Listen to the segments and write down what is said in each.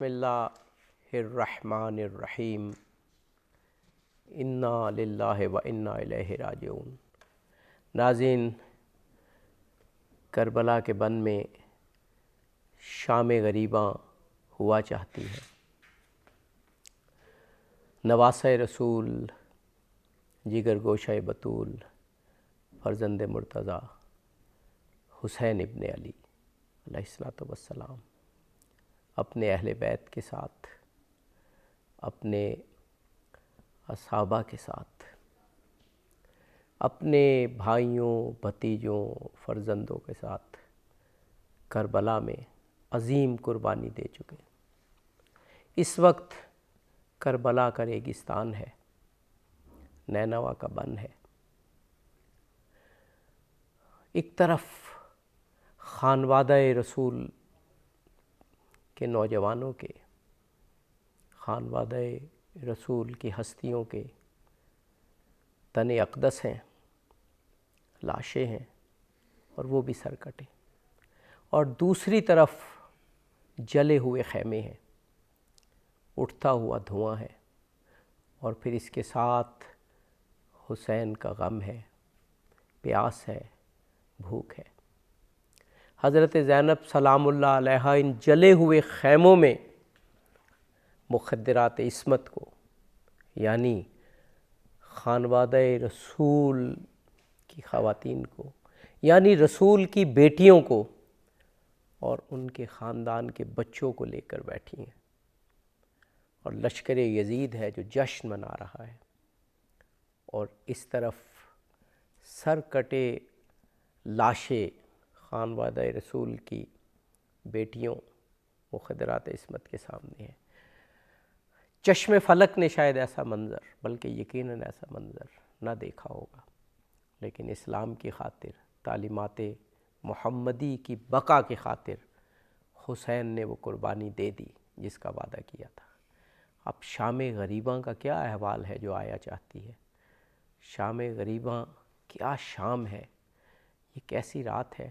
بسم اللہ الرحمن الرحیم انا للہ و انا الیہ راجعون۔ ناظرین، کربلا کے بن میں شام غریباں ہوا چاہتی ہے۔ نواسہ رسول، جگر گوشہ بطول، فرزند مرتضیٰ حسین ابن علی علیہ الصلوۃ والسلام اپنے اہل بیت کے ساتھ، اپنے اصحابہ کے ساتھ، اپنے بھائیوں، بھتیجوں، فرزندوں کے ساتھ کربلا میں عظیم قربانی دے چکے۔ اس وقت کربلا کا ریگستان ہے، نینوا کا بن ہے۔ ایک طرف خانوادہ رسول کے نوجوانوں کے، خانوادہ رسول کی ہستیوں کے تن اقدس ہیں، لاشیں ہیں، اور وہ بھی سر کٹے، اور دوسری طرف جلے ہوئے خیمے ہیں، اٹھتا ہوا دھواں ہے، اور پھر اس کے ساتھ حسین کا غم ہے، پیاس ہے، بھوک ہے۔ حضرت زینب سلام اللہ علیہا ان جلے ہوئے خیموں میں مخدرات عصمت کو، یعنی خانوادہ رسول کی خواتین کو، یعنی رسول کی بیٹیوں کو اور ان کے خاندان کے بچوں کو لے کر بیٹھی ہیں، اور لشکر یزید ہے جو جشن منا رہا ہے، اور اس طرف سر کٹے لاشیں خانوادہ رسول کی بیٹیوں مخدرات عصمت کے سامنے ہیں۔ چشم فلک نے شاید ایسا منظر، بلکہ یقیناً ایسا منظر نہ دیکھا ہوگا، لیکن اسلام کی خاطر، تعلیمات محمدی کی بقا کی خاطر حسین نے وہ قربانی دے دی جس کا وعدہ کیا تھا۔ اب شام غریباں کا کیا احوال ہے جو آیا چاہتی ہے؟ شام غریباں کیا شام ہے، یہ کیسی رات ہے،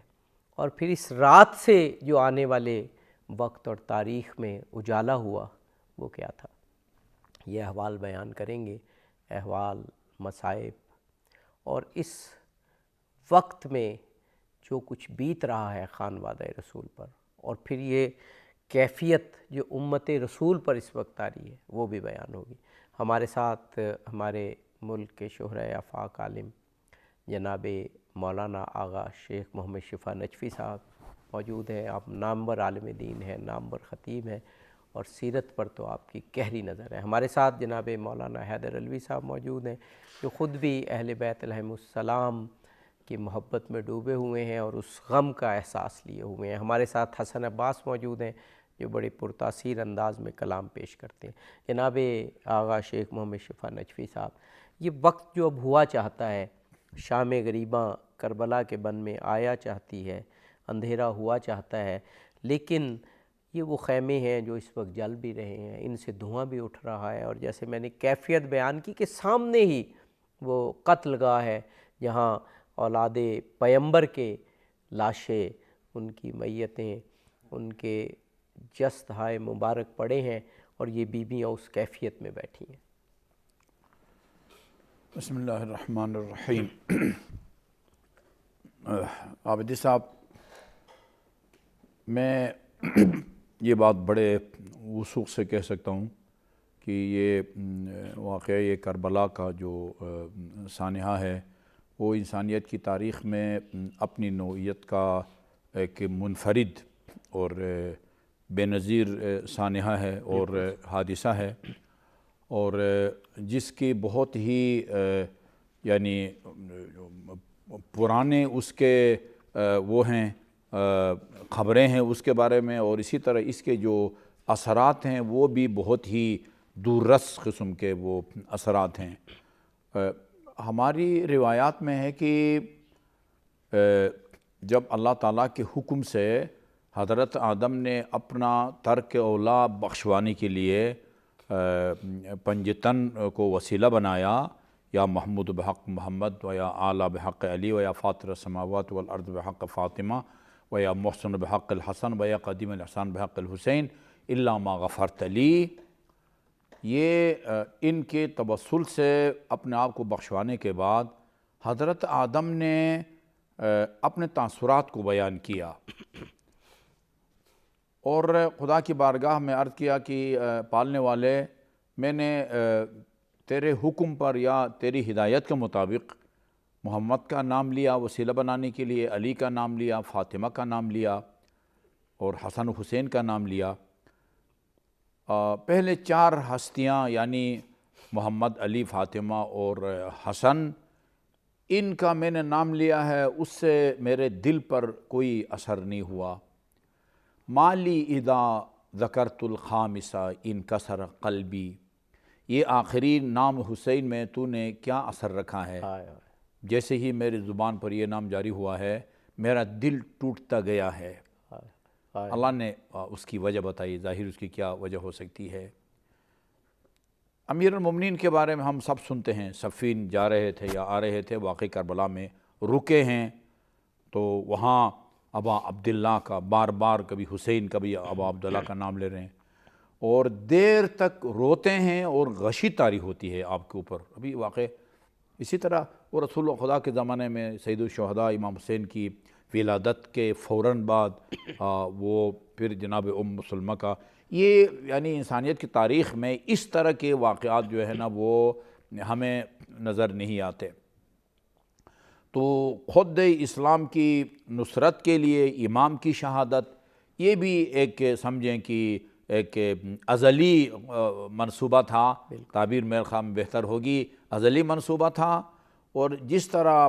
اور پھر اس رات سے جو آنے والے وقت اور تاریخ میں اجالا ہوا وہ کیا تھا؟ یہ احوال بیان کریں گے، احوال، مصائب، اور اس وقت میں جو کچھ بیت رہا ہے خانوادہ رسول پر، اور پھر یہ کیفیت جو امت رسول پر اس وقت آ رہی ہے وہ بھی بیان ہوگی۔ ہمارے ساتھ ہمارے ملک کے شہرۂ آفاق عالم جناب مولانا آغا شیخ محمد شفیع نجفی صاحب موجود ہیں۔ آپ نامور عالم دین ہیں، نامور خطیب ہیں، اور سیرت پر تو آپ کی گہری نظر ہے۔ ہمارے ساتھ جناب مولانا حیدر علوی صاحب موجود ہیں، جو خود بھی اہل بیت علیہم السلام کی محبت میں ڈوبے ہوئے ہیں اور اس غم کا احساس لیے ہوئے ہیں۔ ہمارے ساتھ حسن عباس موجود ہیں، جو بڑے پرتاثیر انداز میں کلام پیش کرتے ہیں۔ جناب آغا شیخ محمد شفیع نجفی صاحب، یہ وقت جو اب ہوا چاہتا ہے، شام غریباں کربلا کے بن میں آیا چاہتی ہے، اندھیرا ہوا چاہتا ہے، لیکن یہ وہ خیمے ہیں جو اس وقت جل بھی رہے ہیں، ان سے دھواں بھی اٹھ رہا ہے، اور جیسے میں نے کیفیت بیان کی کہ سامنے ہی وہ قتل گاہ ہے جہاں اولاد پیمبر کے لاشیں، ان کی میتیں، ان کے جسد ہائے مبارک پڑے ہیں، اور یہ بیویاں اس کیفیت میں بیٹھی ہیں۔ بسم اللہ الرحمن الرحیم۔ عابدی صاحب، میں یہ بات بڑے وثوق سے کہہ سکتا ہوں کہ یہ واقعہ یہ کربلا کا جو سانحہ ہے وہ انسانیت کی تاریخ میں اپنی نوعیت کا ایک منفرد اور بے نظیر سانحہ ہے اور حادثہ ہے، اور جس کی بہت ہی یعنی پرانے اس کے وہ ہیں خبریں ہیں اس کے بارے میں، اور اسی طرح اس کے جو اثرات ہیں وہ بھی بہت ہی دور رس قسم کے وہ اثرات ہیں۔ ہماری روایات میں ہے کہ جب اللہ تعالیٰ کے حکم سے حضرت آدم نے اپنا ترک اولا بخشوانے کے لیے پنجتن کو وسیلہ بنایا، یا محمود بحق محمد و یا اعلیٰ بحق علی و یا فاطر السماوات والارض بحق فاطمہ و یا محسن بحق الحسن و یا قدیم الحسن بحق الحسین، الا ما غفرت لی، یہ ان کے توسل سے اپنے آپ کو بخشوانے کے بعد حضرت آدم نے اپنے تاثرات کو بیان کیا اور خدا کی بارگاہ میں عرض کیا کہ پالنے والے، میں نے تیرے حکم پر یا تیری ہدایت کے مطابق محمد کا نام لیا وسیلہ بنانے کے لیے، علی کا نام لیا، فاطمہ کا نام لیا اور حسن و حسین کا نام لیا۔ پہلے 4 ہستیاں یعنی محمد، علی، فاطمہ اور حسن، ان کا میں نے نام لیا ہے، اس سے میرے دل پر کوئی اثر نہیں ہوا۔ مالی اذا ذکرت الخامسہ انکسر قلبی، یہ آخری نام حسین میں تو نے کیا اثر رکھا ہے؟ جیسے ہی میری زبان پر یہ نام جاری ہوا ہے میرا دل ٹوٹتا گیا ہے۔ اللہ نے اس کی وجہ بتائی، ظاہر اس کی کیا وجہ ہو سکتی ہے۔ امیر المومنین کے بارے میں ہم سب سنتے ہیں، صفین جا رہے تھے یا آ رہے تھے، واقعی کربلا میں رکے ہیں تو وہاں ابا عبداللہ کا بار بار کبھی حسین کبھی ابا عبداللہ کا نام لے رہے ہیں اور دیر تک روتے ہیں اور غشی طاری ہوتی ہے آپ کے اوپر۔ ابھی واقع اسی طرح وہ رسول خدا کے زمانے میں سید الشہداء امام حسین کی ولادت کے فوراً بعد وہ پھر جناب سلمہ کا، یہ یعنی انسانیت کی تاریخ میں اس طرح کے واقعات جو ہے نا وہ ہمیں نظر نہیں آتے۔ تو خود اسلام کی نصرت کے لیے امام کی شہادت، یہ بھی ایک سمجھیں کہ ایک ازلی منصوبہ تھا، تعبیر میرے خیال میں بہتر ہوگی، ازلی منصوبہ تھا۔ اور جس طرح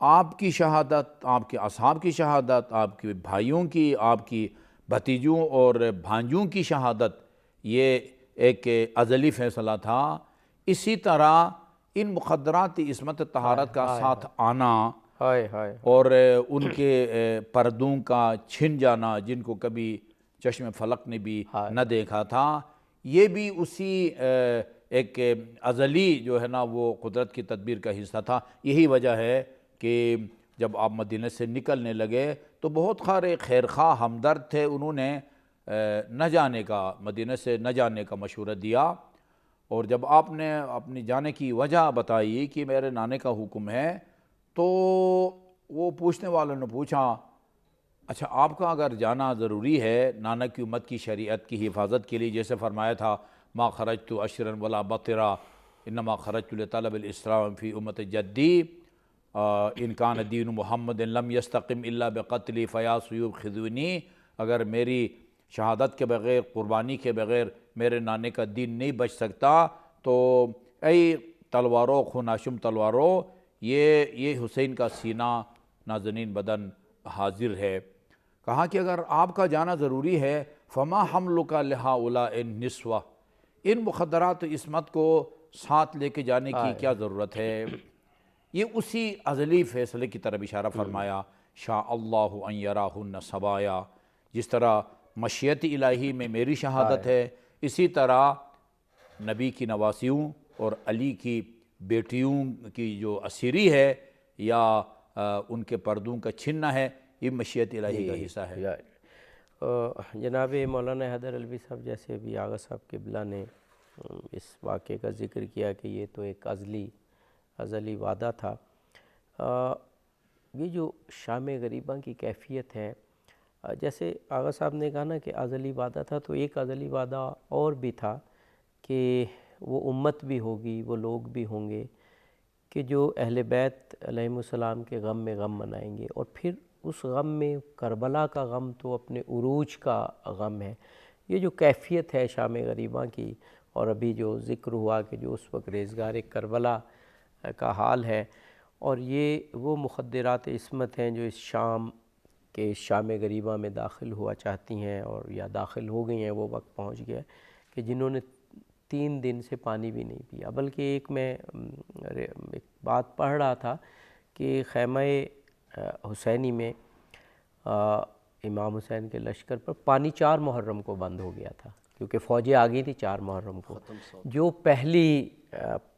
آپ کی شہادت، آپ کے اصحاب کی شہادت، آپ کے بھائیوں کی، آپ کی بھتیجوں اور بھانجوں کی شہادت، یہ ایک ازلی فیصلہ تھا، اسی طرح ان مقدرات عصمت طہارت کا ساتھ آنا اور ان کے پردوں کا چھن جانا جن کو کبھی چشم فلک نے بھی نہ دیکھا تھا، یہ بھی اسی ایک ازلی جو ہے نا وہ قدرت کی تدبیر کا حصہ تھا۔ یہی وجہ ہے کہ جب آپ مدینہ سے نکلنے لگے تو بہت سارے خیرخواہ ہمدرد تھے، انہوں نے نہ جانے کا، مدینہ سے نہ جانے کا مشورہ دیا، اور جب آپ نے اپنی جانے کی وجہ بتائی کہ میرے نانے کا حکم ہے تو وہ پوچھنے والوں نے پوچھا اچھا آپ کا اگر جانا ضروری ہے نانا کی امت کی شریعت کی حفاظت کے لیے، جیسے فرمایا تھا ما خرجت اشرا ولا بطرا انما خرجت لطلب الاسلام فی امت جدی ان کان دین محمد لم یستقم الا بقتلی فیا سیوب خذونی، اگر میری شہادت کے بغیر، قربانی کے بغیر میرے نانے کا دین نہیں بچ سکتا تو اے تلواروں خوناشم تلواروں، یہ حسین کا سینہ نازنین بدن حاضر ہے۔ کہا کہ اگر آپ کا جانا ضروری ہے فما حملک لہؤلاء النسوہ، ان مخدرات عصمت کو ساتھ لے کے جانے کی کیا ضرورت ہے؟ یہ اسی ازلی فیصلے کی طرف اشارہ فرمایا، شاء اللہ ان یراہن سبایا، جس طرح مشیت الہی میں میری شہادت ہے اسی طرح نبی کی نواسیوں اور علی کی بیٹیوں کی جو اسیری ہے یا ان کے پردوں کا چھننا ہے، یہ مشیت الہی کا حصہ ہے۔ جناب مولانا حیدر علوی صاحب جیسے بھی آغا صاحب قبلہ نے اس واقعے کا ذکر کیا کہ یہ تو ایک ازلی وعدہ تھا، یہ جو شام غریباں کی کیفیت ہے، جیسے آغا صاحب نے کہا نا کہ ازلی وعدہ تھا، تو ایک ازلی وعدہ اور بھی تھا کہ وہ امت بھی ہوگی، وہ لوگ بھی ہوں گے کہ جو اہل بیت علیہم السلام کے غم میں غم منائیں گے، اور پھر اس غم میں کربلا کا غم تو اپنے عروج کا غم ہے۔ یہ جو کیفیت ہے شام غریباں کی، اور ابھی جو ذکر ہوا کہ جو اس وقت ریزگار کربلا کا حال ہے، اور یہ وہ مخدرات عصمت ہیں جو اس شام غریبہ میں داخل ہوا چاہتی ہیں اور یا داخل ہو گئی ہیں، وہ وقت پہنچ گیا کہ جنہوں نے 3 دن سے پانی بھی نہیں پیا۔ بلکہ ایک بات پڑھ رہا تھا کہ خیمہ حسینی میں امام حسین کے لشکر پر پانی 4 محرم کو بند ہو گیا تھا، کیونکہ فوجیں آ گئی تھی 4 محرم کو۔ جو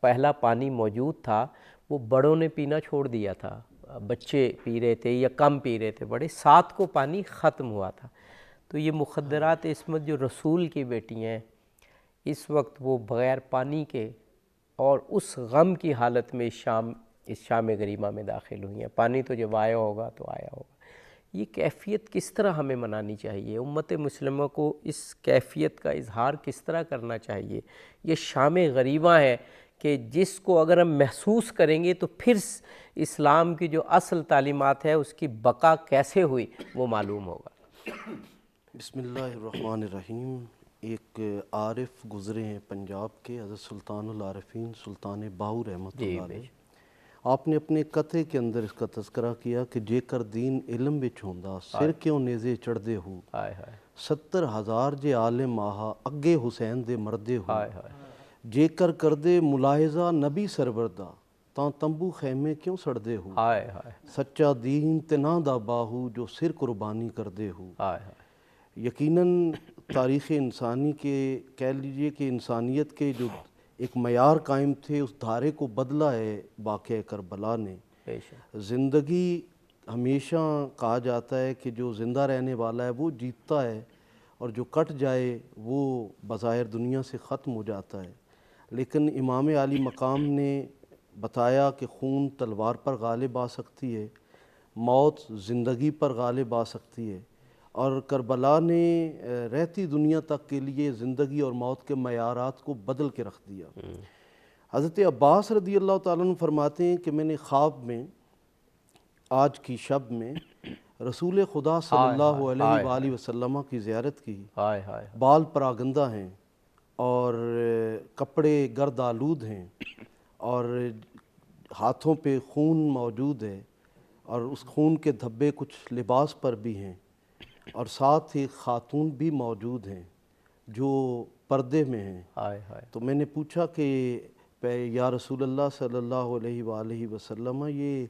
پہلا پانی موجود تھا وہ بڑوں نے پینا چھوڑ دیا تھا، بچے پی رہے تھے یا کم پی رہے تھے بڑے، 7 کو پانی ختم ہوا تھا۔ تو یہ مخدرات عصمت جو رسول کی بیٹی ہیں اس وقت وہ بغیر پانی کے اور اس غم کی حالت میں اس شام غریبہ میں داخل ہوئی ہیں. پانی تو جب آیا ہوگا تو آیا ہوگا. یہ کیفیت کس طرح ہمیں منانی چاہیے؟ امت مسلمہ کو اس کیفیت کا اظہار کس طرح کرنا چاہیے؟ یہ شام غریبہ ہے کہ جس کو اگر ہم محسوس کریں گے تو پھر اسلام کی جو اصل تعلیمات ہے اس کی بقا کیسے ہوئی وہ معلوم ہوگا. بسم اللہ الرحمن الرحیم. ایک عارف گزرے ہیں پنجاب کے، حضرت سلطان العارفین سلطان باہو رحمۃ اللہ علیہ. آپ نے اپنے قطعے کے اندر اس کا تذکرہ کیا کہ جے کر دین علم وچ ہوندا سر کیوں نیزے چڑھدے ہو، 70,000 جے عالم آہا اگے حسین دے مردے ہو، جے کر کردے ملاحظہ نبی سرور دا تاں تمبو خیمے کیوں سڑدے ہو، سچا دین تنا دا باہو جو سر قربانی کردے ہو. یقیناً تاریخ انسانی کے کہہ لیجئے کہ انسانیت کے جو ایک معیار قائم تھے اس دھارے کو بدلا ہے واقعہ کربلا نے. زندگی ہمیشہ کہا جاتا ہے کہ جو زندہ رہنے والا ہے وہ جیتتا ہے اور جو کٹ جائے وہ بظاہر دنیا سے ختم ہو جاتا ہے. لیکن امام عالی مقام نے بتایا کہ خون تلوار پر غالب آ سکتی ہے، موت زندگی پر غالب آ سکتی ہے، اور کربلا نے رہتی دنیا تک کے لیے زندگی اور موت کے معیارات کو بدل کے رکھ دیا. حضرت عباس رضی اللہ تعالیٰ عنہ فرماتے ہیں کہ میں نے خواب میں آج کی شب میں رسول خدا صلی اللہ علیہ وآلہ وسلم کی زیارت کی. بال پراگندہ ہیں اور کپڑے گرد آلود ہیں اور ہاتھوں پہ خون موجود ہے اور اس خون کے دھبے کچھ لباس پر بھی ہیں، اور ساتھ ہی خاتون بھی موجود ہیں جو پردے میں ہیں. تو میں نے پوچھا کہ یا رسول اللہ صلی اللہ علیہ وآلہ وسلم یہ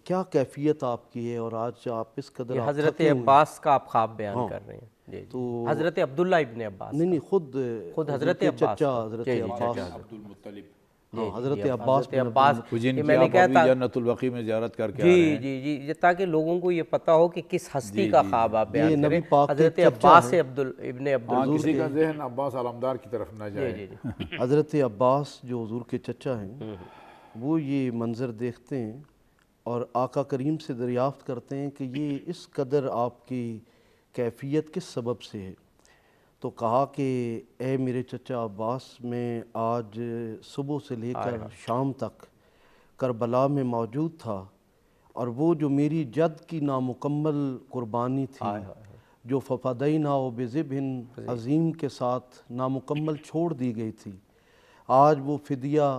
کیا کیفیت آپ کی ہے اور آج آپ اس قدر آپ حضرت تھکے ہوئے عباس کا آپ خواب بیان کر رہے ہیں. تو حضرت عبداللہ ابن عباس نہیں خود حضرت عباس چچا حضرت عباس عبدالمطلب حضرت عباس بن عباس جن میں کی نے آپ کہا ابھی تھا جنت البقیع میں زیارت کر کے آ رہے ہیں. جی تاکہ لوگوں کو یہ پتہ ہو کہ کس ہستی کا خواب آپ بیان کریں. حضرت چچا عباس ہیں. ابن عبد ہاں کسی کا ذہن عباس علمدار کی طرف نہ جائے. حضرت عباس جو حضور کے چچا ہیں وہ یہ منظر دیکھتے ہیں اور آقا کریم سے دریافت کرتے ہیں کہ یہ اس قدر آپ کی کیفیت کس سبب سے ہے. تو کہا کہ اے میرے چچا عباس، میں آج صبح سے لے کر شام تک کربلا میں موجود تھا، اور وہ جو میری جد کی نامکمل قربانی تھی جو ففدینہ بذبح عظیم کے ساتھ نامکمل چھوڑ دی گئی تھی، آج وہ فدیہ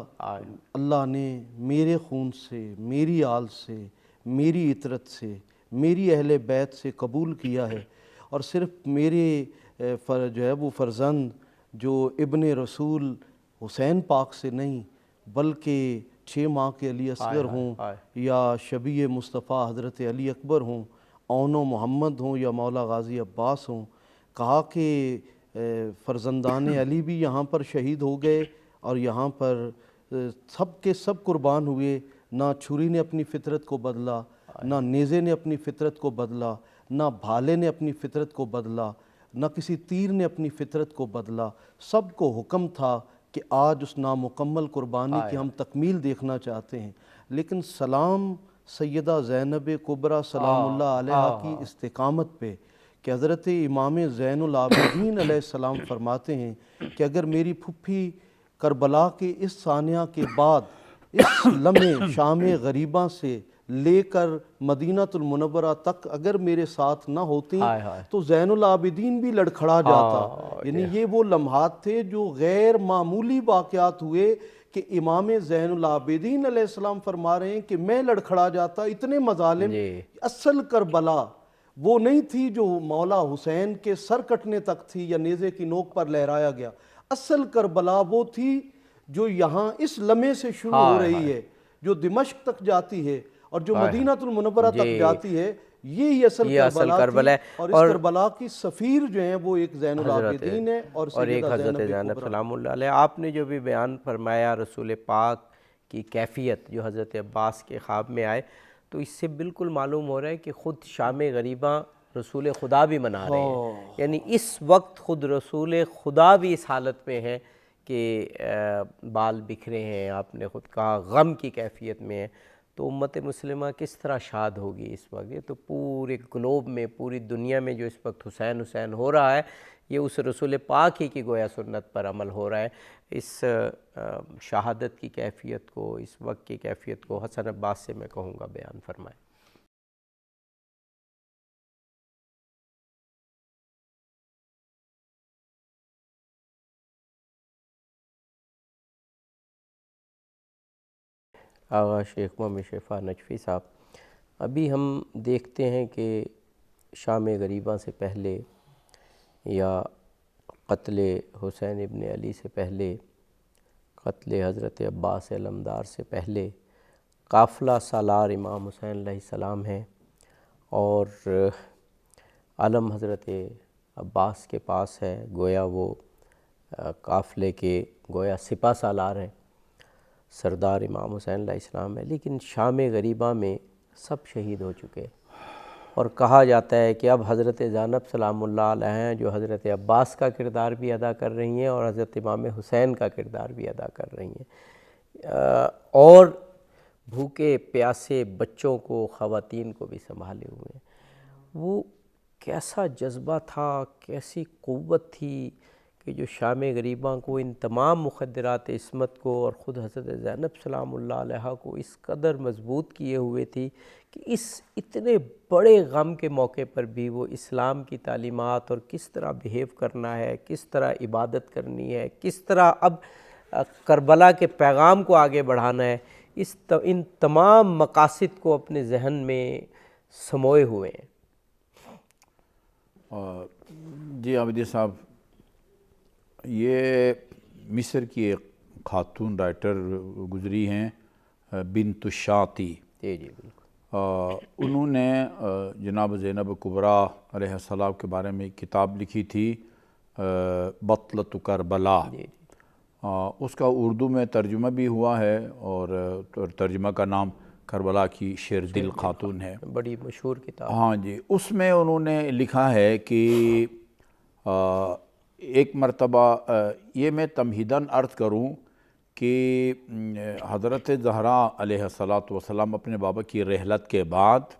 اللہ نے میرے خون سے، میری آل سے، میری عطرت سے، میری اہل بیت سے قبول کیا ہے. اور صرف میرے جو ہے وہ فرزند جو ابن رسول حسین پاک سے نہیں بلکہ 6 ماہ کے علی اصغر ہوں یا شبیہ مصطفیٰ حضرت علی اکبر ہوں، اون و محمد ہوں یا مولا غازی عباس ہوں. کہا کہ فرزندان علی بھی یہاں پر شہید ہو گئے اور یہاں پر سب کے سب قربان ہوئے. نہ چھری نے اپنی فطرت کو بدلا، نہ نیزے نے اپنی فطرت کو بدلا، نہ بھالے نے اپنی فطرت کو بدلا، نہ کسی تیر نے اپنی فطرت کو بدلا. سب کو حکم تھا کہ آج اس نامکمل قربانی کی ہم تکمیل دیکھنا چاہتے ہیں. لیکن سلام سیدہ زینب کبریٰ سلام اللہ علیہا کی استقامت پہ کہ حضرت امام زین العابدین علیہ السلام فرماتے ہیں کہ اگر میری پھپھی کربلا کے اس ثانیہ کے بعد اس لمحے شام غریبہ سے لے کر مدینہ المنورہ تک اگر میرے ساتھ نہ ہوتی تو زین العابدین بھی لڑکھڑا جاتا. یعنی یہ وہ لمحات تھے جو غیر معمولی واقعات ہوئے کہ امام زین العابدین علیہ السلام فرما رہے ہیں کہ میں لڑکھڑا جاتا. اتنے مظالم. اصل کربلا وہ نہیں تھی جو مولا حسین کے سر کٹنے تک تھی یا نیزے کی نوک پر لہرایا گیا. اصل کربلا وہ تھی جو یہاں اس لمحے سے شروع ہو رہی ہے، جو دمشق تک جاتی ہے اور جو مدینہ المنورہ تک جاتی ہے. یہی اصل کربلا ہے. اور اس کربلا کی سفیر جو ہیں وہ ایک زین العابدین ہے اور ایک حضرت زینب سلام اللہ علیہ. آپ نے جو بھی بیان فرمایا رسول پاک کی کیفیت جو حضرت عباس کے خواب میں آئے، تو اس سے بالکل معلوم ہو رہا ہے کہ خود شام غریبہ رسول خدا بھی منا رہے ہیں، یعنی اس وقت خود رسول خدا بھی اس حالت میں ہے کہ بال بکھرے ہیں، آپ نے خود کہا غم کی کیفیت میں ہے، تو امت مسلمہ کس طرح شاد ہوگی اس وقت؟ یہ تو پورے گلوب میں، پوری دنیا میں جو اس وقت حسین حسین ہو رہا ہے، یہ اس رسول پاک ہی کی گویا سنت پر عمل ہو رہا ہے۔ اس شہادت کی کیفیت کو، اس وقت کی کیفیت کو حسن عباس سے میں کہوں گا بیان فرمائیں۔ آغا شیخ محمد شفا نجفی صاحب، ابھی ہم دیکھتے ہیں کہ شام غریباں سے پہلے یا قتل حسین ابن علی سے پہلے، قتل حضرت عباس علمدار سے پہلے قافلہ سالار امام حسین علیہ السلام ہے، اور علم حضرت عباس کے پاس ہے، گویا وہ قافلے کے گویا سپہ سالار ہیں، سردار امام حسین علیہ السلام ہے، لیکن شام غریبہ میں سب شہید ہو چکے، اور کہا جاتا ہے کہ اب حضرت زینب سلام اللہ علیہ ہیں جو حضرت عباس کا کردار بھی ادا کر رہی ہیں اور حضرت امام حسین کا کردار بھی ادا کر رہی ہیں، اور بھوکے پیاسے بچوں کو، خواتین کو بھی سنبھالے ہوئے ہیں۔ وہ کیسا جذبہ تھا، کیسی قوت تھی کہ جو شام غریباں کو، ان تمام مخدرات عصمت کو اور خود حضرت زینب سلام اللہ علیہ کو اس قدر مضبوط کیے ہوئے تھی کہ اس اتنے بڑے غم کے موقع پر بھی وہ اسلام کی تعلیمات اور کس طرح بیہیو کرنا ہے، کس طرح عبادت کرنی ہے، کس طرح اب کربلا کے پیغام کو آگے بڑھانا ہے، ان تمام مقاصد کو اپنے ذہن میں سموئے ہوئے ہیں۔ جی عابدی صاحب، یہ مصر کی ایک خاتون رائٹر گزری ہیں بنت الشاطی، جی جی بالکل، انہوں نے جناب زینب کبریٰ علیہ السلام کے بارے میں کتاب لکھی تھی بطلۃ کربلا، اس کا اردو میں ترجمہ بھی ہوا ہے، اور ترجمہ کا نام کربلا کی شیر دل خاتون ہے، بڑی مشہور کتاب۔ ہاں جی، اس میں انہوں نے لکھا ہے کہ ایک مرتبہ، یہ میں تمہیداً عرض کروں کہ حضرت زہرا علیہ السلام اپنے بابا کی رحلت کے بعد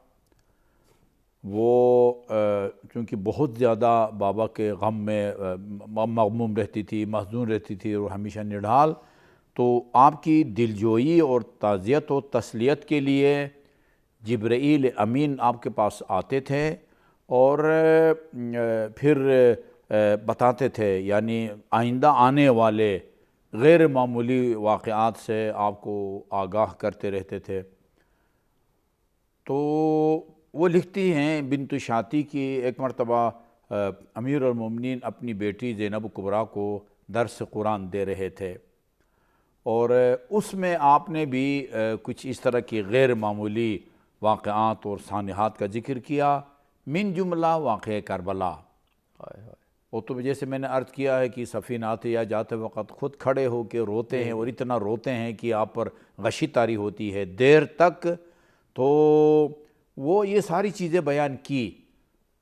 وہ چونکہ بہت زیادہ بابا کے غم میں مغموم رہتی تھی، محزون رہتی تھی اور ہمیشہ نڈھال، تو آپ کی دلجوئی اور تعزیت و تسلیت کے لیے جبرائیل امین آپ کے پاس آتے تھے اور پھر بتاتے تھے، یعنی آئندہ آنے والے غیر معمولی واقعات سے آپ کو آگاہ کرتے رہتے تھے۔ تو وہ لکھتی ہیں بنت شاطی کی، ایک مرتبہ امیر المومنین اپنی بیٹی زینب کبریٰ کو درس قرآن دے رہے تھے، اور اس میں آپ نے بھی کچھ اس طرح کی غیر معمولی واقعات اور سانحات کا ذکر کیا، من جملہ واقعہ کربلا۔ وہ تو جیسے میں نے عرض کیا ہے کہ صفین آتے یا جاتے وقت خود کھڑے ہو کے روتے ہیں، اور اتنا روتے ہیں کہ آپ پر غشی طاری ہوتی ہے دیر تک۔ تو وہ یہ ساری چیزیں بیان کی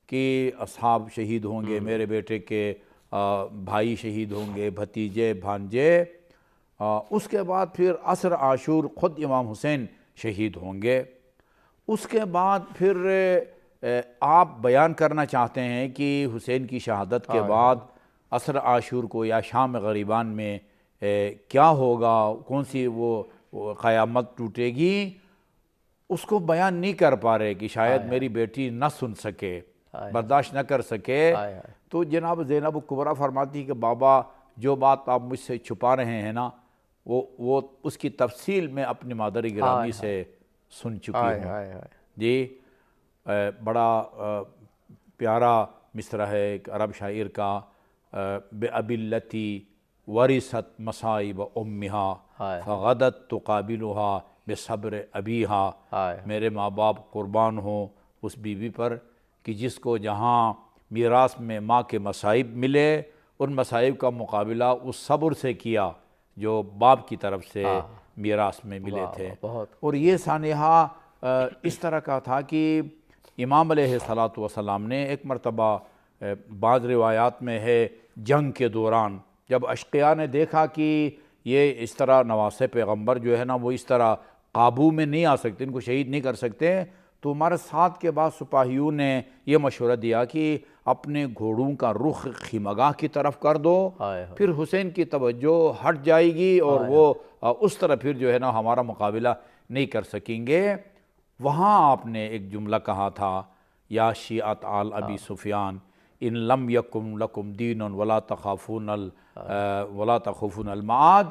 کہ اصحاب شہید ہوں گے، میرے بیٹے کے بھائی شہید ہوں گے، بھتیجے بھانجے، اس کے بعد پھر عصر عاشور خود امام حسین شہید ہوں گے۔ اس کے بعد پھر آپ بیان کرنا چاہتے ہیں کہ حسین کی شہادت کے بعد عصر عاشور کو یا شام غریبان میں کیا ہوگا، کون سی وہ قیامت ٹوٹے گی، اس کو بیان نہیں کر پا رہے کہ شاید میری بیٹی نہ سن سکے، برداشت نہ کر سکے۔ تو جناب زینب کبریٰ فرماتی کہ بابا جو بات آپ مجھ سے چھپا رہے ہیں نا، وہ اس کی تفصیل میں اپنی مادر گرامی سے سن چکی ہوں۔ جی، بڑا پیارا مصرع ہے ایک عرب شاعر کا، بِأَبِي الَّتِي وَرِثَتْ مَصَائِبَ أُمِّهَا فَغَدَتْ تُقَابِلُهَا بِصَبْرِ أَبِيهَا، میرے ماں باپ قربان ہوں اس بیوی پر کہ جس کو جہاں میراث میں ماں کے مصائب ملے، ان مصائب کا مقابلہ اس صبر سے کیا جو باپ کی طرف سے میراث میں ملے تھے۔ اور یہ سانحہ اس طرح کا تھا کہ امام علیہ الصلاۃ والسلام نے ایک مرتبہ بعض روایات میں ہے جنگ کے دوران جب اشقیاء نے دیکھا کہ یہ اس طرح نواسے پیغمبر جو ہے نا وہ اس طرح قابو میں نہیں آ سکتے، ان کو شہید نہیں کر سکتے، تو عمر سعد کے بعد سپاہیوں نے یہ مشورہ دیا کہ اپنے گھوڑوں کا رخ خیمگاہ کی طرف کر دو، پھر حسین کی توجہ ہٹ جائے گی اور وہ اس طرح پھر جو ہے نا ہمارا مقابلہ نہیں کر سکیں گے۔ وہاں آپ نے ایک جملہ کہا تھا، یا شیعت آل ابی سفیان ان لم یکم لکم دین ولا تخافون المعاد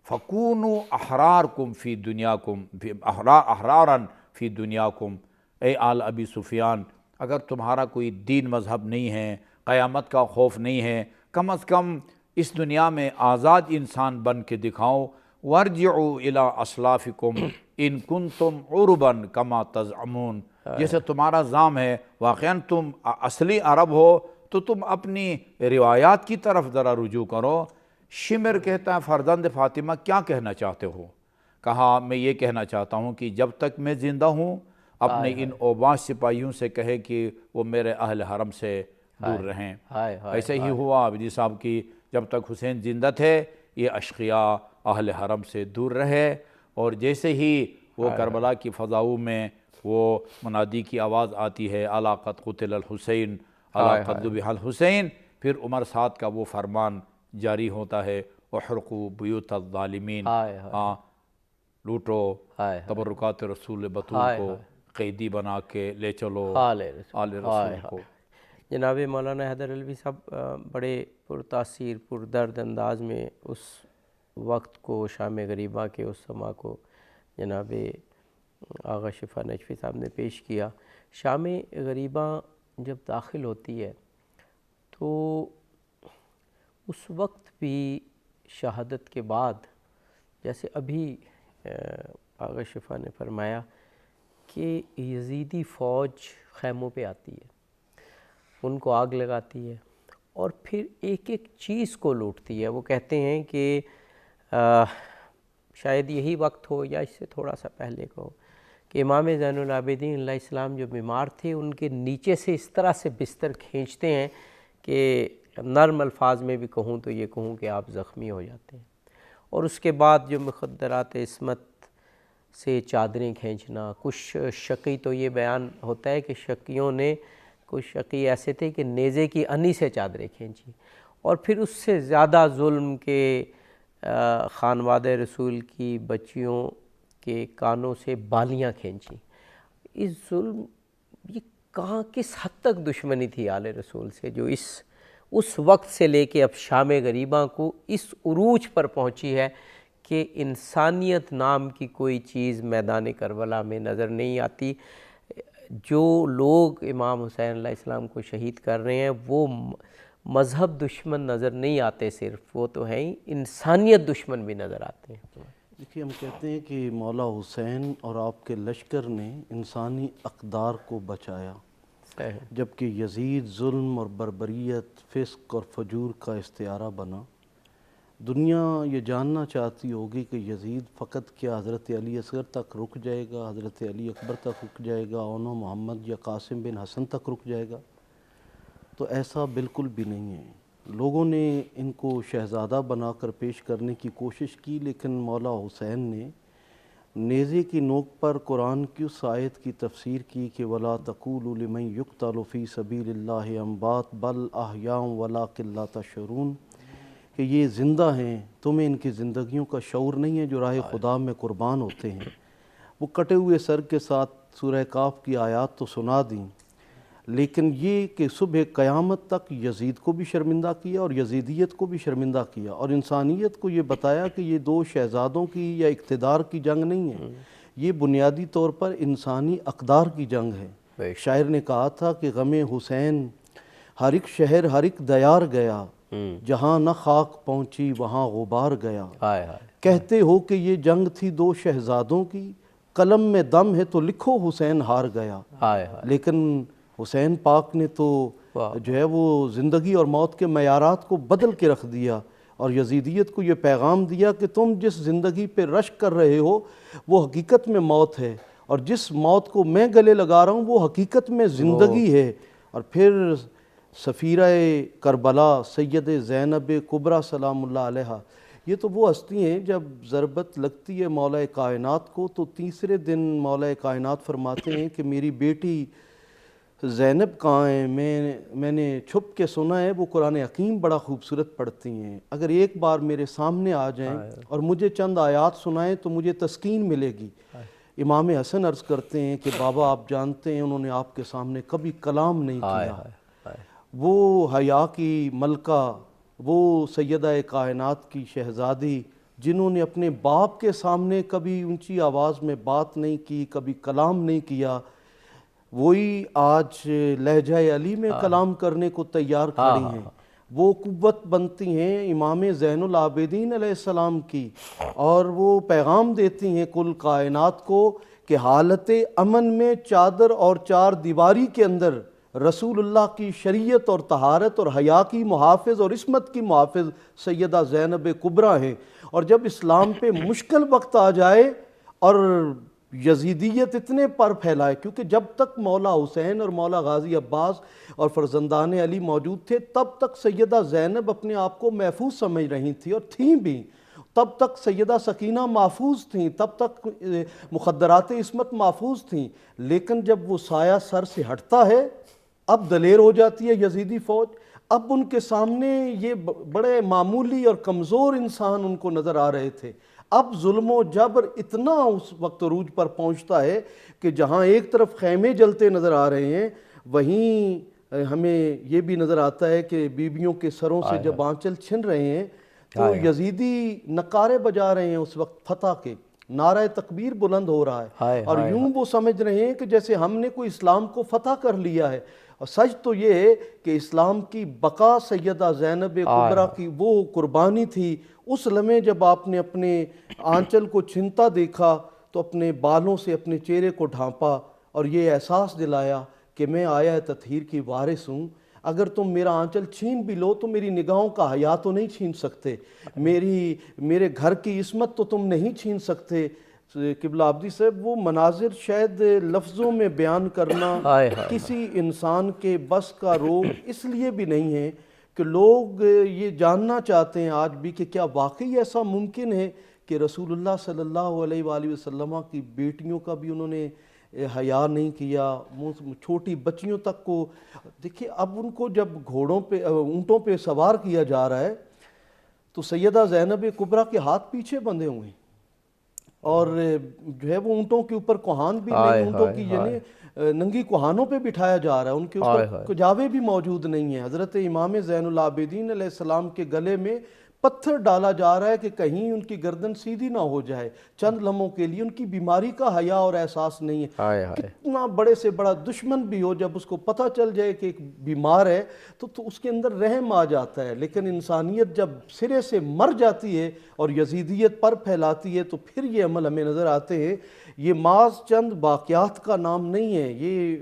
فکونوا احرارکم فی دنیاکم احرارا فی دنیاکم، اے آل ابی سفیان اگر تمہارا کوئی دین مذہب نہیں ہے، قیامت کا خوف نہیں ہے، کم از کم اس دنیا میں آزاد انسان بن کے دکھاؤ۔ وارجعوا الی اسلافکم ان کنتم عربا کما تزعمون، جیسے تمہارا زعم ہے واقعاً تم اصلی عرب ہو تو تم اپنی روایات کی طرف ذرا رجوع کرو۔ شمر کہتا ہے فرزند فاطمہ کیا کہنا چاہتے ہو؟ کہا میں یہ کہنا چاہتا ہوں کہ جب تک میں زندہ ہوں اپنے ان اوباش سپاہیوں سے کہے کہ وہ میرے اہل حرم سے دور رہیں۔ ایسے ہی ہوا ابدی صاحب کی، جب تک حسین زندہ تھے یہ اشقیاء اہل حرم سے دور رہے، اور جیسے ہی وہ کربلا کی فضاؤں میں وہ منادی کی آواز آتی ہے الا قد قتل الحسین الا قد ذبح الحسین، پھر عمر سعد کا وہ فرمان جاری ہوتا ہے احرقوا بیوت الظالمین، لوٹو تبرکات رسول بطول کو قیدی بنا کے لے چلو آل رسول کو۔ جناب مولانا حیدر علوی صاحب بڑے پرتاثیر پردرد انداز میں اس وقت کو، شام غریبہ کے اس سما کو جناب آغا شفا نجفی صاحب نے پیش کیا۔ شام غریبہ جب داخل ہوتی ہے تو اس وقت بھی شہادت کے بعد، جیسے ابھی آغا شفا نے فرمایا کہ یزیدی فوج خیموں پہ آتی ہے، ان کو آگ لگاتی ہے اور پھر ایک ایک چیز کو لوٹتی ہے۔ وہ کہتے ہیں کہ شاید یہی وقت ہو یا اس سے تھوڑا سا پہلے کو کہ امام زین العابدین علیہ السلام جو بیمار تھے ان کے نیچے سے اس طرح سے بستر کھینچتے ہیں کہ نرم الفاظ میں بھی کہوں تو یہ کہوں کہ آپ زخمی ہو جاتے ہیں، اور اس کے بعد جو مخدرات عصمت سے چادریں کھینچنا۔ کچھ شقی تو یہ بیان ہوتا ہے کہ شقیوں نے، کچھ شقی ایسے تھے کہ نیزے کی انی سے چادریں کھینچی، اور پھر اس سے زیادہ ظلم کے خانوادہ رسول کی بچیوں کے کانوں سے بالیاں کھینچی۔ اس ظلم، یہ کہاں کس حد تک دشمنی تھی آل رسول سے جو اس وقت سے لے کے اب شام غریبہ کو اس عروج پر پہنچی ہے کہ انسانیت نام کی کوئی چیز میدان کربلا میں نظر نہیں آتی۔ جو لوگ امام حسین علیہ السلام کو شہید کر رہے ہیں وہ مذہب دشمن نظر نہیں آتے، صرف وہ تو ہیں ہی انسانیت دشمن بھی نظر آتے ہیں۔ دیکھیے ہم کہتے ہیں کہ مولا حسین اور آپ کے لشکر نے انسانی اقدار کو بچایا، جبکہ یزید ظلم اور بربریت، فسق اور فجور کا استعارہ بنا۔ دنیا یہ جاننا چاہتی ہوگی کہ یزید فقط کیا حضرت علی اصغر تک رک جائے گا، حضرت علی اکبر تک رک جائے گا، اونو محمد یا قاسم بن حسن تک رک جائے گا؟ تو ایسا بالکل بھی نہیں ہے۔ لوگوں نے ان کو شہزادہ بنا کر پیش کرنے کی کوشش کی، لیکن مولا حسین نے نیزے کی نوک پر قرآن کی اس آیت کی تفسیر کی کہ وَلَا تَقُولُوا لِمَنْ يُقْتَلُ فِي سَبِيلِ اللَّهِ أَمْوَاتٌ بَلْ أَحْيَاءٌ وَلَٰكِن لَا تَشْعُرُونَ، کہ یہ زندہ ہیں، تمہیں ان کی زندگیوں کا شعور نہیں ہے جو راہ خدا میں قربان ہوتے ہیں۔ وہ کٹے ہوئے سر کے ساتھ سورہ کاف کی آیات تو سنا دیں، لیکن یہ کہ صبح قیامت تک یزید کو بھی شرمندہ کیا اور یزیدیت کو بھی شرمندہ کیا، اور انسانیت کو یہ بتایا کہ یہ دو شہزادوں کی یا اقتدار کی جنگ نہیں ہے، یہ بنیادی طور پر انسانی اقدار کی جنگ ہے۔ شاعر نے کہا تھا کہ غم حسین ہر ایک شہر ہر ایک دیار گیا، جہاں نہ خاک پہنچی وہاں غبار گیا۔ کہتے ہو کہ یہ جنگ تھی دو شہزادوں کی، قلم میں دم ہے تو لکھو حسین ہار گیا۔ لیکن حسین پاک نے تو جو ہے وہ زندگی اور موت کے معیارات کو بدل کے رکھ دیا، اور یزیدیت کو یہ پیغام دیا کہ تم جس زندگی پہ رشک کر رہے ہو وہ حقیقت میں موت ہے، اور جس موت کو میں گلے لگا رہا ہوں وہ حقیقت میں زندگی ہے۔ اور پھر سفیرہ کربلا سید زینب کبریٰ سلام اللہ علیہا، یہ تو وہ ہستی ہیں جب ضربت لگتی ہے مولا کائنات کو تو تیسرے دن مولا کائنات فرماتے ہیں کہ میری بیٹی زینب کہاں ہیں؟ میں نے چھپ کے سنا ہے وہ قرآن حکیم بڑا خوبصورت پڑھتی ہیں، اگر ایک بار میرے سامنے آ جائیں اور مجھے چند آیات سنائیں تو مجھے تسکین ملے گی۔ امام حسن عرض کرتے ہیں کہ بابا آپ جانتے ہیں انہوں نے آپ کے سامنے کبھی کلام نہیں کیا، وہ حیا کی ملکہ، وہ سیدہ کائنات کی شہزادی جنہوں نے اپنے باپ کے سامنے کبھی اونچی آواز میں بات نہیں کی، کبھی کلام نہیں کیا، وہی آج لہجہ علی میں کلام کرنے کو تیار کھڑی ہیں۔ وہ قوت بنتی ہیں امام زین العابدین علیہ السلام کی، اور وہ پیغام دیتی ہیں کل کائنات کو کہ حالت امن میں چادر اور چار دیواری کے اندر رسول اللہ کی شریعت اور طہارت اور حیا کی محافظ اور عصمت کی محافظ سیدہ زینب کبریٰ ہیں۔ اور جب اسلام پہ مشکل وقت آ جائے اور یزیدیت اتنے پر پھیلائے، کیونکہ جب تک مولا حسین اور مولا غازی عباس اور فرزندان علی موجود تھے تب تک سیدہ زینب اپنے آپ کو محفوظ سمجھ رہی تھی اور تھیں بھی، تب تک سیدہ سکینہ محفوظ تھیں، تب تک مخدرات عصمت محفوظ تھیں، لیکن جب وہ سایہ سر سے ہٹتا ہے اب دلیر ہو جاتی ہے یزیدی فوج۔ اب ان کے سامنے یہ بڑے معمولی اور کمزور انسان ان کو نظر آ رہے تھے، اب ظلم و جبر اتنا اس وقت عروج پر پہنچتا ہے کہ جہاں ایک طرف خیمے جلتے نظر آ رہے ہیں وہیں ہمیں یہ بھی نظر آتا ہے کہ بیویوں کے سروں سے جب آنچل چھن رہے ہیں تو یزیدی نقارے بجا رہے ہیں اس وقت فتح کے، نعرہ تکبیر بلند ہو رہا ہے، اور یوں وہ سمجھ رہے ہیں کہ جیسے ہم نے کوئی اسلام کو فتح کر لیا ہے۔ اور سچ تو یہ ہے کہ اسلام کی بقا سیدہ زینب کبریٰ کی وہ قربانی تھی۔ اس لمحے جب آپ نے اپنے آنچل کو چھنتا دیکھا تو اپنے بالوں سے اپنے چہرے کو ڈھانپا اور یہ احساس دلایا کہ میں آیا تطہیر کی وارث ہوں، اگر تم میرا آنچل چھین بھی لو تو میری نگاہوں کا حیا تو نہیں چھین سکتے، میرے گھر کی عصمت تو تم نہیں چھین سکتے۔ قبلہ آبدی صاحب وہ مناظر شاید لفظوں میں بیان کرنا کسی انسان کے بس کا روگ اس لیے بھی نہیں ہے کہ لوگ یہ جاننا چاہتے ہیں آج بھی کہ کیا واقعی ایسا ممکن ہے کہ رسول اللہ صلی اللہ علیہ وآلہ وسلم کی بیٹیوں کا بھی انہوں نے حیا نہیں کیا، چھوٹی بچیوں تک کو دیکھیں۔ اب ان کو جب گھوڑوں پہ اونٹوں پہ سوار کیا جا رہا ہے تو سیدہ زینب کبریٰ کے ہاتھ پیچھے بندھے ہوئے ہیں اور جو ہے وہ اونٹوں کے اوپر کوہان بھی نہیں، اونٹوں کی یعنی ننگی کوہانوں پہ بٹھایا جا رہا ہے، ان کے اوپر کجاوے بھی موجود نہیں ہیں۔ حضرت امام زین العابدین علیہ السلام کے گلے میں پتھر ڈالا جا رہا ہے کہ کہیں ان کی گردن سیدھی نہ ہو جائے، چند لمحوں کے لیے۔ ان کی بیماری کا حیا اور احساس نہیں ہے۔ کتنا بڑے سے بڑا دشمن بھی ہو جب اس کو پتہ چل جائے کہ ایک بیمار ہے تو اس کے اندر رحم آ جاتا ہے، لیکن انسانیت جب سرے سے مر جاتی ہے اور یزیدیت پر پھیلاتی ہے تو پھر یہ عمل ہمیں نظر آتے ہیں۔ یہ محض چند واقعات کا نام نہیں ہے، یہ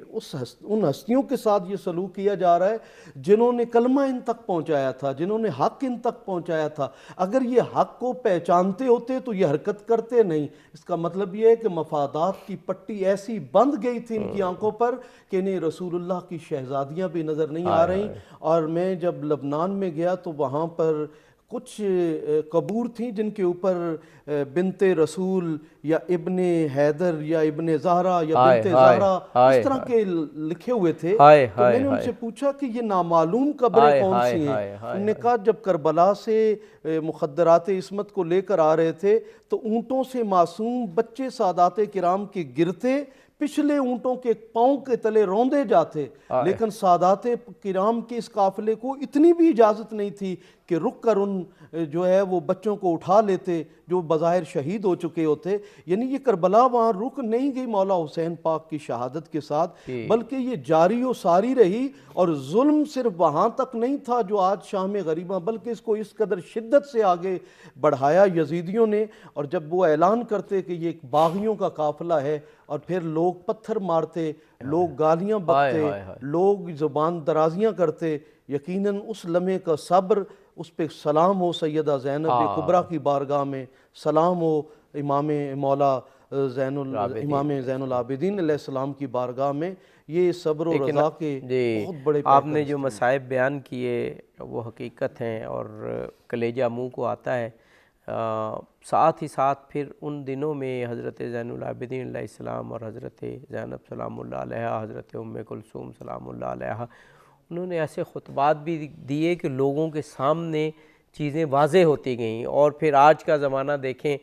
ان ہستیوں کے ساتھ یہ سلوک کیا جا رہا ہے جنہوں نے کلمہ ان تک پہنچایا تھا، جنہوں نے حق ان تک پہنچایا تھا۔ اگر یہ حق کو پہچانتے ہوتے تو یہ حرکت کرتے نہیں۔ اس کا مطلب یہ ہے کہ مفادات کی پٹی ایسی بند گئی تھی ان کی آنکھوں پر کہ انہیں رسول اللہ کی شہزادیاں بھی نظر نہیں آ رہی۔ اور میں جب لبنان میں گیا تو وہاں پر کچھ قبور تھیں جن کے اوپر بنت رسول یا ابن حیدر یا ابن زہرا یا بنت زہرا اس طرح کے لکھے ہوئے تھے۔ تو میں نے ان سے پوچھا کہ یہ نامعلوم قبریں کون سی ہیں؟ انہوں نے کہا جب کربلا سے مخدرات عصمت کو لے کر آ رہے تھے تو اونٹوں سے معصوم بچے سادات کرام کے گرتے پچھلے اونٹوں کے پاؤں کے تلے روندے جاتے، لیکن سادات کرام کے اس قافلے کو اتنی بھی اجازت نہیں تھی کہ رک کر ان جو ہے وہ بچوں کو اٹھا لیتے جو بظاہر شہید ہو چکے ہوتے۔ یعنی یہ کربلا وہاں رک نہیں گئی مولا حسین پاک کی شہادت کے ساتھ، بلکہ یہ جاری و ساری رہی۔ اور ظلم صرف وہاں تک نہیں تھا جو آج شام غریبہ، بلکہ اس کو اس قدر شدت سے آگے بڑھایا یزیدیوں نے۔ اور جب وہ اعلان کرتے کہ یہ ایک باغیوں کا قافلہ ہے اور پھر لوگ پتھر مارتے، لوگ گالیاں بکتے، لوگ زبان درازیاں کرتے، یقیناً اس لمحے کا صبر، اس پہ سلام ہو سیدہ زینب کبریٰ کی بارگاہ میں، سلام ہو امام مولا امام زین العابدین علیہ السلام کی بارگاہ میں یہ صبر و رضا کے بہت بڑے آپ نے جو مصائب بیان کیے وہ حقیقت ہیں اور کلیجہ منہ کو آتا ہے۔ ساتھ ہی ساتھ پھر ان دنوں میں حضرت زین العابدین علیہ السلام اور حضرت زینب سلام اللہ علیہا، حضرت ام کلثوم سلام اللہ علیہا، انہوں نے ایسے خطبات بھی دیے کہ لوگوں کے سامنے چیزیں واضح ہوتی گئیں۔ اور پھر آج کا زمانہ دیکھیں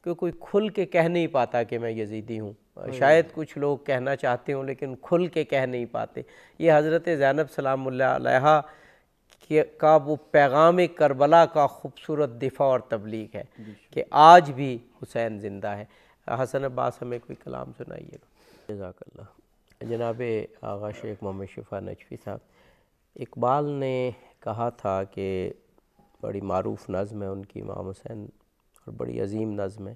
کہ کوئی کھل کے کہہ نہیں پاتا کہ میں یزیدی ہوں، شاید کچھ لوگ کہنا چاہتے ہوں لیکن کھل کے کہہ نہیں پاتے۔ یہ حضرت زینب سلام اللہ علیہا کا وہ پیغام کربلا کا خوبصورت دفاع اور تبلیغ ہے کہ آج بھی حسین زندہ ہے۔ حسن عباس ہمیں کوئی کلام سنائیے گا۔ جزاک اللہ۔ جناب آغا شیخ محمد شفیع نجفی صاحب، اقبال نے کہا تھا کہ بڑی معروف نظم ہے ان کی امام حسین اور بڑی عظیم نظم ہے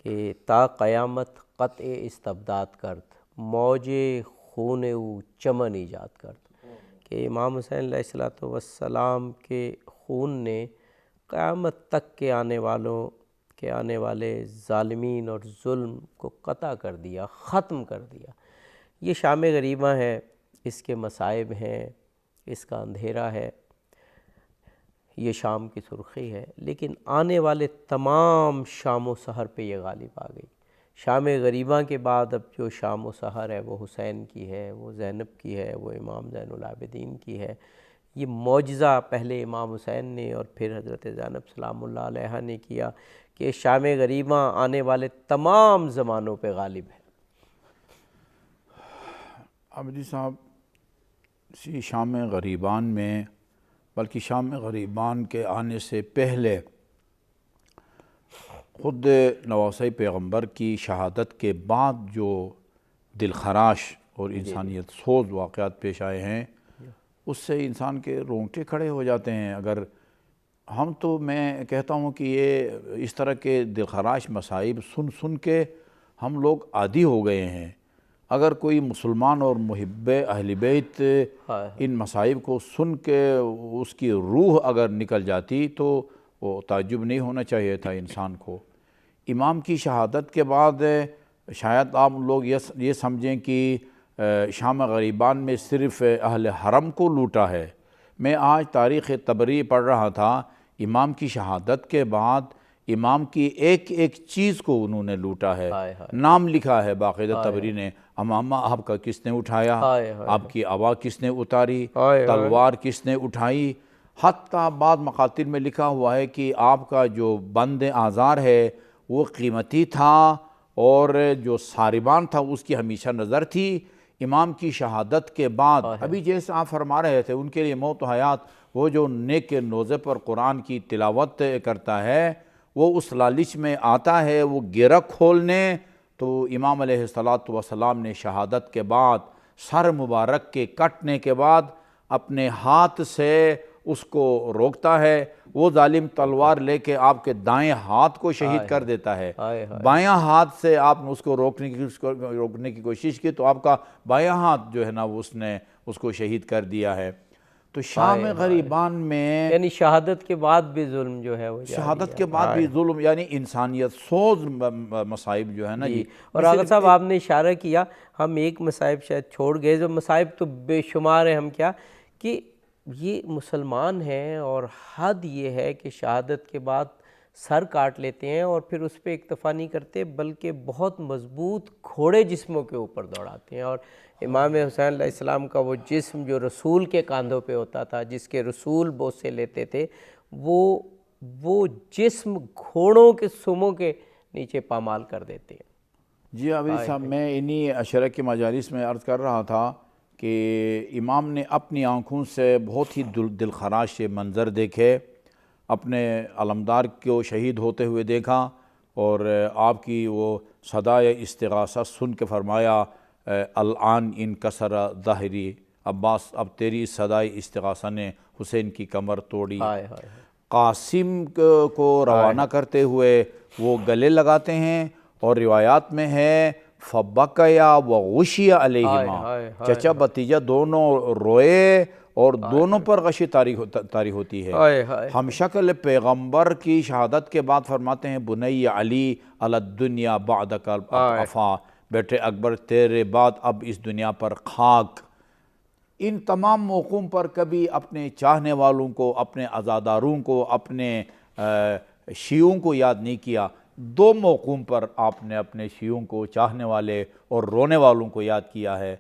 کہ تا قیامت قطع استبداد کرد، موج خون او چمن ایجاد کرد، کہ امام حسین علیہ السلام کے خون نے قیامت تک کے آنے والے ظالمین اور ظلم کو قطع کر دیا، ختم کر دیا۔ یہ شام غریبہ ہے، اس کے مصائب ہیں، اس کا اندھیرا ہے، یہ شام کی سرخی ہے، لیکن آنے والے تمام شام و سحر پہ یہ غالب آ گئی۔ شام غریبہ کے بعد اب جو شام و سحر ہے وہ حسین کی ہے، وہ زینب کی ہے، وہ امام زین العابدین کی ہے۔ یہ معجزہ پہلے امام حسین نے اور پھر حضرت زینب سلام اللہ علیہا نے کیا کہ شام غریبہ آنے والے تمام زمانوں پہ غالب ہے۔ عابدی صاحب، اسی شام غریبان میں، بلکہ شام غریبان کے آنے سے پہلے خود نواسۂ پیغمبر کی شہادت کے بعد جو دلخراش اور انسانیت سوز واقعات پیش آئے ہیں، اس سے انسان کے رونگٹے کھڑے ہو جاتے ہیں۔ اگر ہم تو میں کہتا ہوں کہ یہ اس طرح کے دلخراش مصائب سن کے ہم لوگ عادی ہو گئے ہیں۔ اگر کوئی مسلمان اور محب اہل بیت ان مصائب کو سن کے اس کی روح اگر نکل جاتی تو وہ تعجب نہیں ہونا چاہیے تھا انسان کو۔ امام کی شہادت کے بعد شاید آپ لوگ یہ سمجھیں کہ شام غریبان میں صرف اہل حرم کو لوٹا ہے۔ میں آج تاریخ طبری پڑھ رہا تھا، امام کی شہادت کے بعد امام کی ایک ایک چیز کو انہوں نے لوٹا ہے۔ نام لکھا ہے باقاعدہ طبری نے، امامہ آپ کا کس نے اٹھایا، آپ کی عبا کس نے اتاری، تلوار کس نے اٹھائی، حتیٰ بعض مقاتل میں لکھا ہوا ہے کہ آپ کا جو بند آزار ہے وہ قیمتی تھا اور جو ساربان تھا اس کی ہمیشہ نظر تھی۔ امام کی شہادت کے بعد ابھی جیسے آپ فرما رہے تھے ان کے لیے موت و حیات، وہ جو نیک نوزے پر قرآن کی تلاوت کرتا ہے وہ اس لالچ میں آتا ہے وہ گرہ کھولنے، تو امام علیہ السلام نے شہادت کے بعد سر مبارک کے کٹنے کے بعد اپنے ہاتھ سے اس کو روکتا ہے۔ وہ ظالم تلوار لے کے آپ کے دائیں ہاتھ کو شہید کر دیتا ہے، بائیں ہاتھ سے آپ نے اس کو روکنے کی کوشش کی تو آپ کا بائیں ہاتھ جو ہے نا اس نے اس کو شہید کر دیا ہے۔ تو شام غریبان میں یعنی شہادت کے بعد بھی ظلم جو ہے وہ شہادت کے بعد بھی ظلم، یعنی انسانیت سوز مصائب جو ہے نا۔ اور آغا صاحب آپ نے اشارہ کیا، ہم ایک مصائب شاید چھوڑ گئے، جو مصائب تو بے شمار ہیں، ہم کیا کہ یہ مسلمان ہیں اور حد یہ ہے کہ شہادت کے بعد سر کاٹ لیتے ہیں اور پھر اس پہ اکتفا نہیں کرتے بلکہ بہت مضبوط گھوڑے جسموں کے اوپر دوڑاتے ہیں۔ اور امام حسین علیہ السلام کا وہ جسم جو رسول کے کاندھوں پہ ہوتا تھا، جس کے رسول بوسے لیتے تھے، وہ جسم گھوڑوں کے سموں کے نیچے پامال کر دیتے ہیں۔ جی عابد صاحب، میں انہی عشرہ کے مجالس میں عرض کر رہا تھا کہ امام نے اپنی آنکھوں سے بہت ہی دلخراش منظر دیکھے، اپنے علمدار کو شہید ہوتے ہوئے دیکھا اور آپ کی وہ صدائے استغاثہ سن کے فرمایا الآن انکسر ظاہری، عباس اب تیری اس صدائے استغاثہ نے حسین کی کمر توڑی۔ قاسم کو روانہ کرتے ہوئے وہ گلے لگاتے ہیں اور روایات میں ہے فَبَكَيَا وَغُشِيَ عَلَيْهِمَا، چچا بھتیجا دونوں روئے اور دونوں پر غشی طاری ہوتی ہے۔ ہم شکل پیغمبر کی شہادت کے بعد فرماتے ہیں بنی علی علی الدنیا بعدک افا، بیٹے اکبر تیرے بعد اب اس دنیا پر خاک۔ ان تمام موقعوں پر کبھی اپنے چاہنے والوں کو، اپنے عزاداروں کو، اپنے شیعوں کو یاد نہیں کیا۔ دو موقعوں پر آپ نے اپنے شیعوں کو، چاہنے والے اور رونے والوں کو یاد کیا ہے۔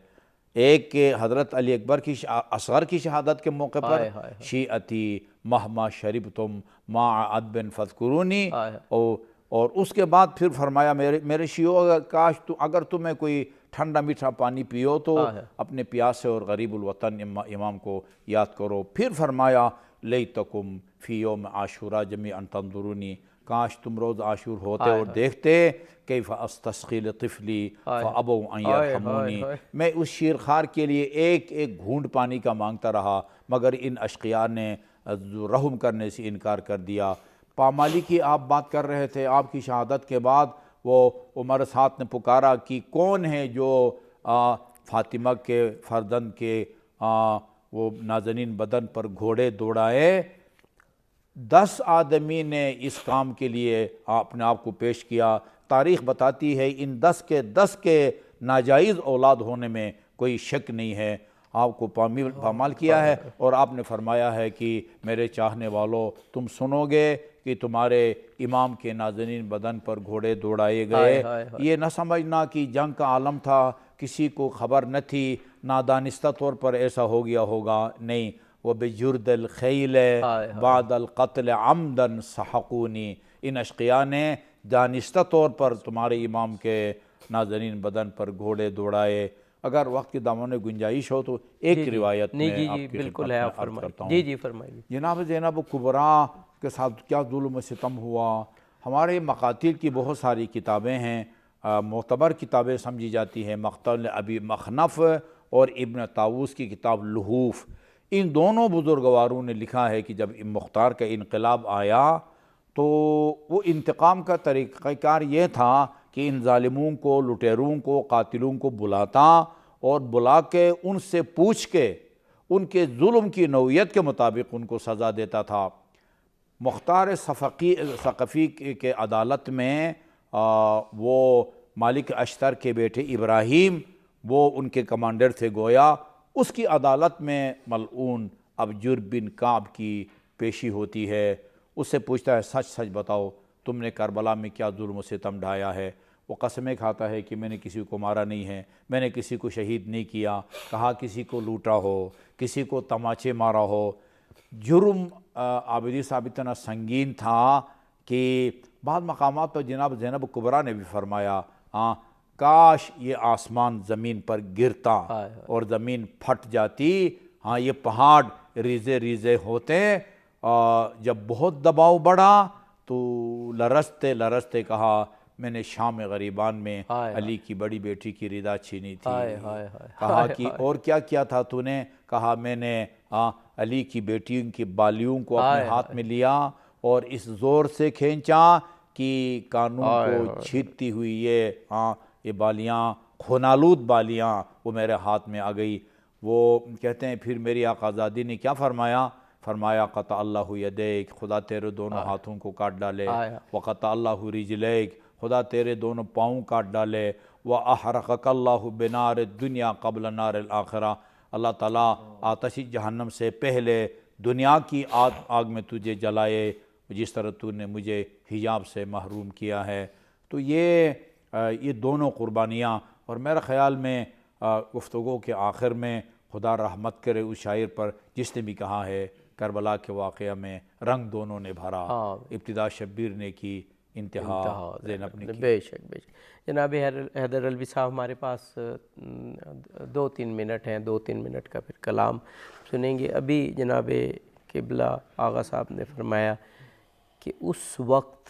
ایک کہ حضرت علی اکبر کی اصغر کی شہادت کے موقع پر شیعتی مہما شربتم مع عدب فاذکرونی، اور اس کے بعد پھر فرمایا میرے شیعو اگر تمہیں کوئی ٹھنڈا میٹھا پانی پیو تو اپنے پیاسے اور غریب الوطن امام کو یاد کرو۔ پھر فرمایا لیتکم فی یوم عاشوراء جمیعا تنظرونی، کاش تم روز عاشور ہوتے اور دیکھتے کیف استسقی لطفلی فابوا ان یرحمونی، میں اس شیرخوار کے لیے ایک ایک گھونٹ پانی کا مانگتا رہا مگر ان اشقیاء نے رحم کرنے سے انکار کر دیا۔ پامالی کی آپ بات کر رہے تھے، آپ کی شہادت کے بعد وہ عمر سات نے پکارا کہ کون ہے جو فاطمہ کے فرزند کے وہ نازنین بدن پر گھوڑے دوڑائے۔ 10 آدمی نے اس کام کے لیے اپنے آپ کو پیش کیا۔ تاریخ بتاتی ہے ان 10 کے ناجائز اولاد ہونے میں کوئی شک نہیں ہے۔ آپ کو پامال کیا ہے اور آپ نے فرمایا ہے کہ میرے چاہنے والوں تم سنو گے کہ تمہارے امام کے نازنین بدن پر گھوڑے دوڑائے گئے۔ یہ نہ سمجھنا کہ جنگ کا عالم تھا، کسی کو خبر نہ تھی، نادانستہ طور پر ایسا ہو گیا ہوگا، نہیں۔ وَبِجُرْدِ الْخَيْلِ بَعْدَ الْقَتْلِ عَمْدًا سَحَقُونِی، ان اشقیاء نے دانستہ طور پر تمہارے امام کے نازنین بدن پر گھوڑے دوڑائے۔ اگر وقت کی دامن میں گنجائش ہو تو ایک روایت میں آپ کی خدمت میں عرض کرتا ہوں۔ جی فرمائیے۔ جناب زینب کبریٰ کے ساتھ کیا ظلم و ستم ہوا۔ ہمارے مقاتل کی بہت ساری کتابیں ہیں، معتبر کتابیں سمجھی جاتی ہیں، مقتل ابی مخنف اور ابن طاووس کی کتاب لحوف۔ ان دونوں بزرگواروں نے لکھا ہے کہ جب مختار کا انقلاب آیا تو وہ انتقام کا طریقہ کار یہ تھا کہ ان ظالموں کو، لٹیروں کو، قاتلوں کو بلاتا اور بلا کے ان سے پوچھ کے ان کے ظلم کی نوعیت کے مطابق ان کو سزا دیتا تھا۔ مختار ثقفی کے عدالت میں وہ مالک اشتر کے بیٹے ابراہیم وہ ان کے کمانڈر تھے گویا، اس کی عدالت میں ملعون ابجر بن کعب کی پیشی ہوتی ہے۔ اس سے پوچھتا ہے سچ سچ بتاؤ تم نے کربلا میں کیا ظلم و ستم ڈھایا ہے؟ وہ قسمیں کھاتا ہے کہ میں نے کسی کو مارا نہیں ہے، میں نے کسی کو شہید نہیں کیا، کہا کسی کو لوٹا ہو، کسی کو تماچے مارا ہو۔ جرم عابدی صاحب اتنا سنگین تھا کہ بعض مقامات پر جناب زینب کبریٰ نے بھی فرمایا کاش یہ آسمان زمین پر گرتا اور زمین پھٹ جاتی، یہ پہاڑ ریزے ریزے ہوتے۔ جب بہت دباؤ بڑھا تو لرزتے کہا میں نے شام غریبان میں علی کی بڑی بیٹی کی ردا چھینی تھی۔ کہا کہ اور کیا کیا تھا تو نے؟ کہا میں نے علی کی بیٹیوں کی بالیوں کو اپنے ہاتھ میں لیا اور اس زور سے کھینچا کہ کانوں کو چھیدتی ہوئی یہ بالیاں، خونالود بالیاں وہ میرے ہاتھ میں آ گئی۔ وہ کہتے ہیں پھر میری آقازادی نے کیا فرمایا؟ فرمایا قطع اللہ یدیک، خدا تیرے دونوں ہاتھوں کو کاٹ ڈالے، وقطع اللہ رجلیک، خدا تیرے دونوں پاؤں کاٹ ڈالے، وَأَحْرَقَكَ اللَّهُ بِنَارِ الدُّنْيَا قَبْلَ نَارِ الْآخِرَةِ، اللہ تعالیٰ آتش جہنم سے پہلے دنیا کی آگ میں تجھے جلائے جس طرح تو نے مجھے حجاب سے محروم کیا ہے۔ تو یہ دونوں قربانیاں، اور میرا خیال میں گفتگو کے آخر میں خدا رحمت کرے اس شاعر پر جس نے بھی کہا ہے کربلا کے واقعہ میں رنگ دونوں نے بھرا، ابتدا شبیر نے کی، انتہا زینب نے کی۔ بے شک بے شک۔ جناب حیدر علوی صاحب ہمارے پاس 2-3 منٹ ہیں، 2-3 منٹ کا پھر کلام سنیں گے۔ ابھی جناب قبلہ آغا صاحب نے فرمایا کہ اس وقت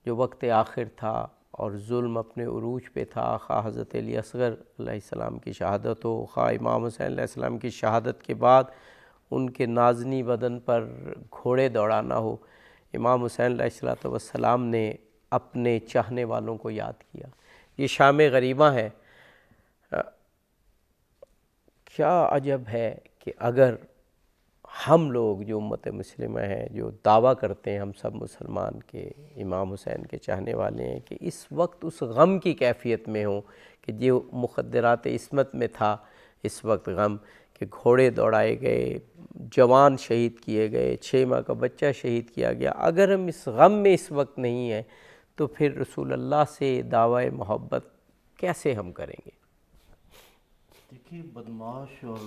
جو وقت آخر تھا اور ظلم اپنے عروج پہ تھا، خواہ حضرت علی اصغر علیہ السلام کی شہادت ہو، خواہ امام حسین علیہ السلام کی شہادت کے بعد ان کے نازنی بدن پر گھوڑے دوڑانا ہو، امام حسین علیہ السلام نے اپنے چاہنے والوں کو یاد کیا۔ یہ شام غریبہ ہے۔ کیا عجب ہے کہ اگر ہم لوگ جو امت مسلمہ ہیں، جو دعویٰ کرتے ہیں ہم سب مسلمان کے امام حسین کے چاہنے والے ہیں، کہ اس وقت اس غم کی کیفیت میں ہوں کہ جو مخدرات عصمت میں تھا، اس وقت غم کہ گھوڑے دوڑائے گئے، جوان شہید کیے گئے، 6 ماہ کا بچہ شہید کیا گیا، اگر ہم اس غم میں اس وقت نہیں ہیں تو پھر رسول اللہ سے دعوی محبت کیسے ہم کریں گے؟ دیکھیے، بدمعاش اور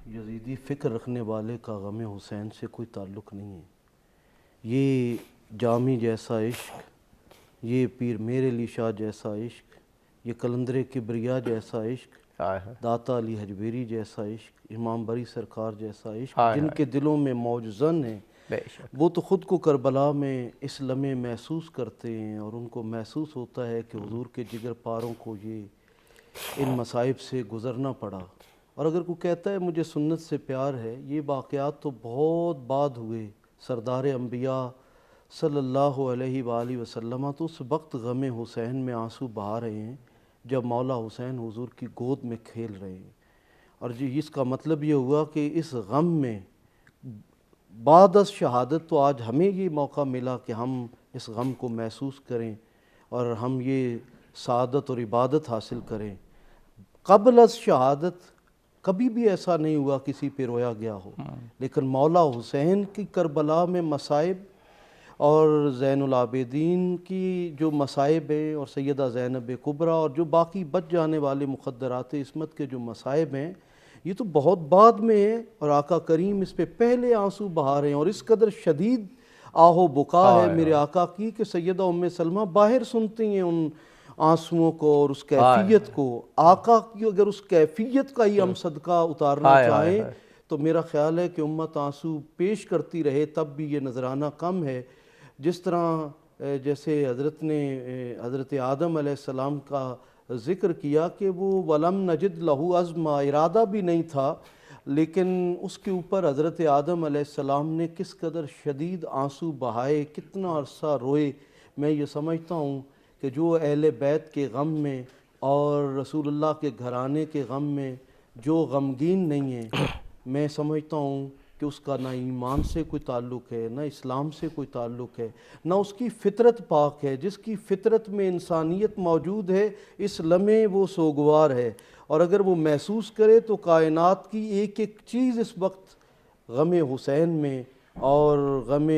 یزیدی فکر رکھنے والے کا غم حسین سے کوئی تعلق نہیں ہے۔ یہ جامی جیسا عشق، یہ پیر میر علی شاہ جیسا عشق، یہ قلندر کبریا جیسا عشق، داتا علی حجویری جیسا عشق، امام بری سرکار جیسا عشق، جن کے دلوں میں موجزن ہے، وہ تو خود کو کربلا میں اس لمحے محسوس کرتے ہیں، اور ان کو محسوس ہوتا ہے کہ حضور کے جگر پاروں کو یہ ان مصائب سے گزرنا پڑا۔ اور اگر کوئی کہتا ہے مجھے سنت سے پیار ہے، یہ واقعات تو بہت بعد ہوئے۔ سردار انبیاء صلی اللہ علیہ وآلہ وسلم تو اس وقت غم حسین میں آنسو بہا رہے ہیں جب مولا حسین حضور کی گود میں کھیل رہے ہیں، اور جی اس کا مطلب یہ ہوا کہ اس غم میں بعد از شہادت تو آج ہمیں یہ موقع ملا کہ ہم اس غم کو محسوس کریں اور ہم یہ سعادت اور عبادت حاصل کریں۔ قبل از شہادت کبھی بھی ایسا نہیں ہوا کسی پہ رویا گیا ہو، لیکن مولا حسین کی کربلا میں مصائب اور زین العابدین کی جو مصائب ہیں، اور سیدہ زینب کبریٰ اور جو باقی بچ جانے والے مخدرات عصمت کے جو مصائب ہیں، یہ تو بہت بعد میں ہے، اور آقا کریم اس پہ پہلے آنسو بہا رہے ہیں، اور اس قدر شدید آہ و بکا ہے میرے آقا کی کہ سیدہ ام سلمہ باہر سنتی ہیں ان آنسوؤں کو اور اس کیفیت کو۔ آقا کی اگر اس کیفیت کا ہی ہم صدقہ اتارنا چاہیں تو میرا خیال ہے کہ امت آنسو پیش کرتی رہے تب بھی یہ نذرانہ کم ہے۔ جس طرح جیسے حضرت نے حضرت آدم علیہ السلام کا ذکر کیا کہ وہ وَلَمْ نَجِدْ لَهُ عَزْمًا، ارادہ بھی نہیں تھا، لیکن اس کے اوپر حضرت آدم علیہ السلام نے کس قدر شدید آنسو بہائے، کتنا عرصہ روئے۔ میں یہ سمجھتا ہوں کہ جو اہل بیت کے غم میں اور رسول اللہ کے گھرانے کے غم میں جو غمگین نہیں ہے، میں سمجھتا ہوں کہ اس کا نہ ایمان سے کوئی تعلق ہے، نہ اسلام سے کوئی تعلق ہے، نہ اس کی فطرت پاک ہے۔ جس کی فطرت میں انسانیت موجود ہے، اس لمحے وہ سوگوار ہے، اور اگر وہ محسوس کرے تو کائنات کی ایک ایک چیز اس وقت غم حسین میں اور غم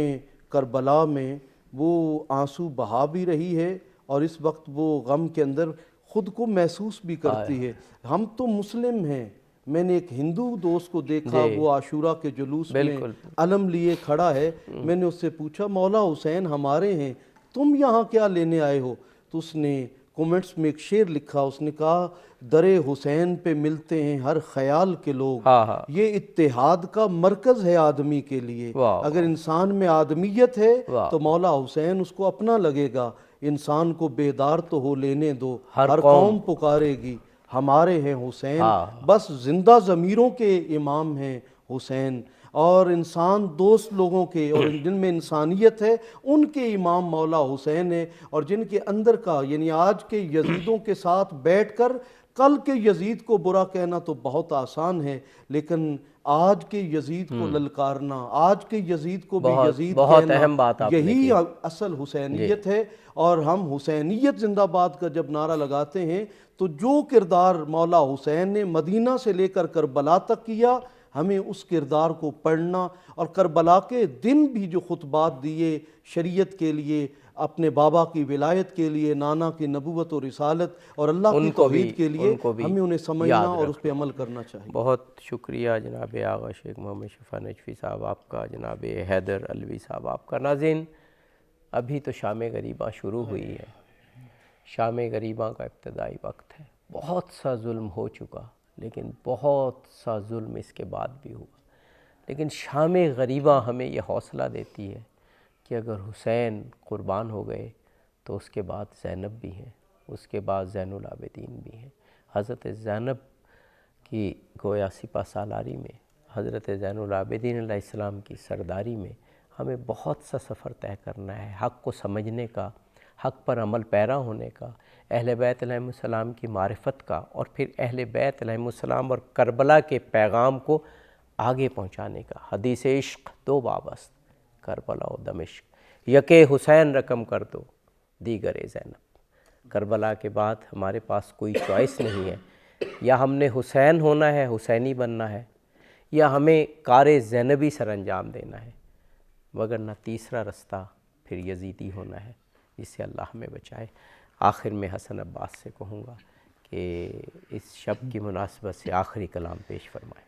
کربلا میں وہ آنسو بہا بھی رہی ہے، اور اس وقت وہ غم کے اندر خود کو محسوس بھی کرتی ہے۔ ہم تو مسلم ہیں، میں نے ایک ہندو دوست کو دیکھا، وہ عاشورہ کے جلوس میں علم لیے کھڑا ہے، میں نے اس سے پوچھا مولا حسین ہمارے ہیں، تم یہاں کیا لینے آئے ہو؟ تو اس نے کومنٹس میں ایک شعر لکھا، اس نے کہا در حسین پہ ملتے ہیں ہر خیال کے لوگ، یہ اتحاد کا مرکز ہے آدمی کے لیے۔ اگر انسان میں آدمیت ہے تو مولا حسین اس کو اپنا لگے گا۔ انسان کو بیدار تو ہو لینے دو، ہر قوم پکارے گی ہمارے ہیں حسین، بس زندہ ضمیروں کے امام ہیں حسین، اور انسان دوست لوگوں کے اور جن میں انسانیت ہے ان کے امام مولا حسین ہے، اور جن کے اندر کا یعنی آج کے یزیدوں کے ساتھ بیٹھ کر کل کے یزید کو برا کہنا تو بہت آسان ہے، لیکن آج کے یزید کو للکارنا، آج کے یزید کو بھی یزید کہنا، یہی اصل حسینیت ہے۔ اور ہم حسینیت زندہ باد کا جب نعرہ لگاتے ہیں تو جو کردار مولا حسین نے مدینہ سے لے کر کربلا تک کیا، ہمیں اس کردار کو پڑھنا، اور کربلا کے دن بھی جو خطبات دیے شریعت کے لیے، اپنے بابا کی ولایت کے لیے، نانا کی نبوت و رسالت اور اللہ کی توحید کے لیے، ہمیں انہیں سمجھنا اور اس پہ عمل کرنا چاہیے۔ بہت شکریہ جناب آغا شیخ محمد شفیع نجفی صاحب آپ کا، جناب حیدر علوی صاحب آپ کا۔ ناظرین، ابھی تو شام غریباں شروع ہوئی ہے، شام غریباں کا ابتدائی وقت ہے، بہت سا ظلم ہو چکا، لیکن بہت سا ظلم اس کے بعد بھی ہوا، لیکن شام غریباں ہمیں یہ حوصلہ دیتی ہے کہ اگر حسین قربان ہو گئے تو اس کے بعد زینب بھی ہیں، اس کے بعد زین العابدین بھی ہیں۔ حضرت زینب کی گویا سپہ سالاری میں، حضرت زین العابدین علیہ السلام کی سرداری میں ہمیں بہت سا سفر طے کرنا ہے، حق کو سمجھنے کا، حق پر عمل پیرا ہونے کا، اہل بیت علیہ السلام کی معرفت کا، اور پھر اہل بیت علیہ السلام اور کربلا کے پیغام کو آگے پہنچانے کا۔ حدیث عشق دو وابست، کربلا و دمشق، یکے حسین رقم کر دو دیگر زینب۔ کربلا کے بعد ہمارے پاس کوئی چوائس نہیں ہے، یا ہم نے حسین ہونا ہے، حسینی بننا ہے، یا ہمیں کار زینبی سر انجام دینا ہے، وگرنہ تیسرا رستہ پھر یزیدی ہونا ہے، جس سے اللہ ہمیں بچائے۔ آخر میں حسن عباس سے کہوں گا کہ اس شب کی مناسبت سے آخری کلام پیش فرمائیں۔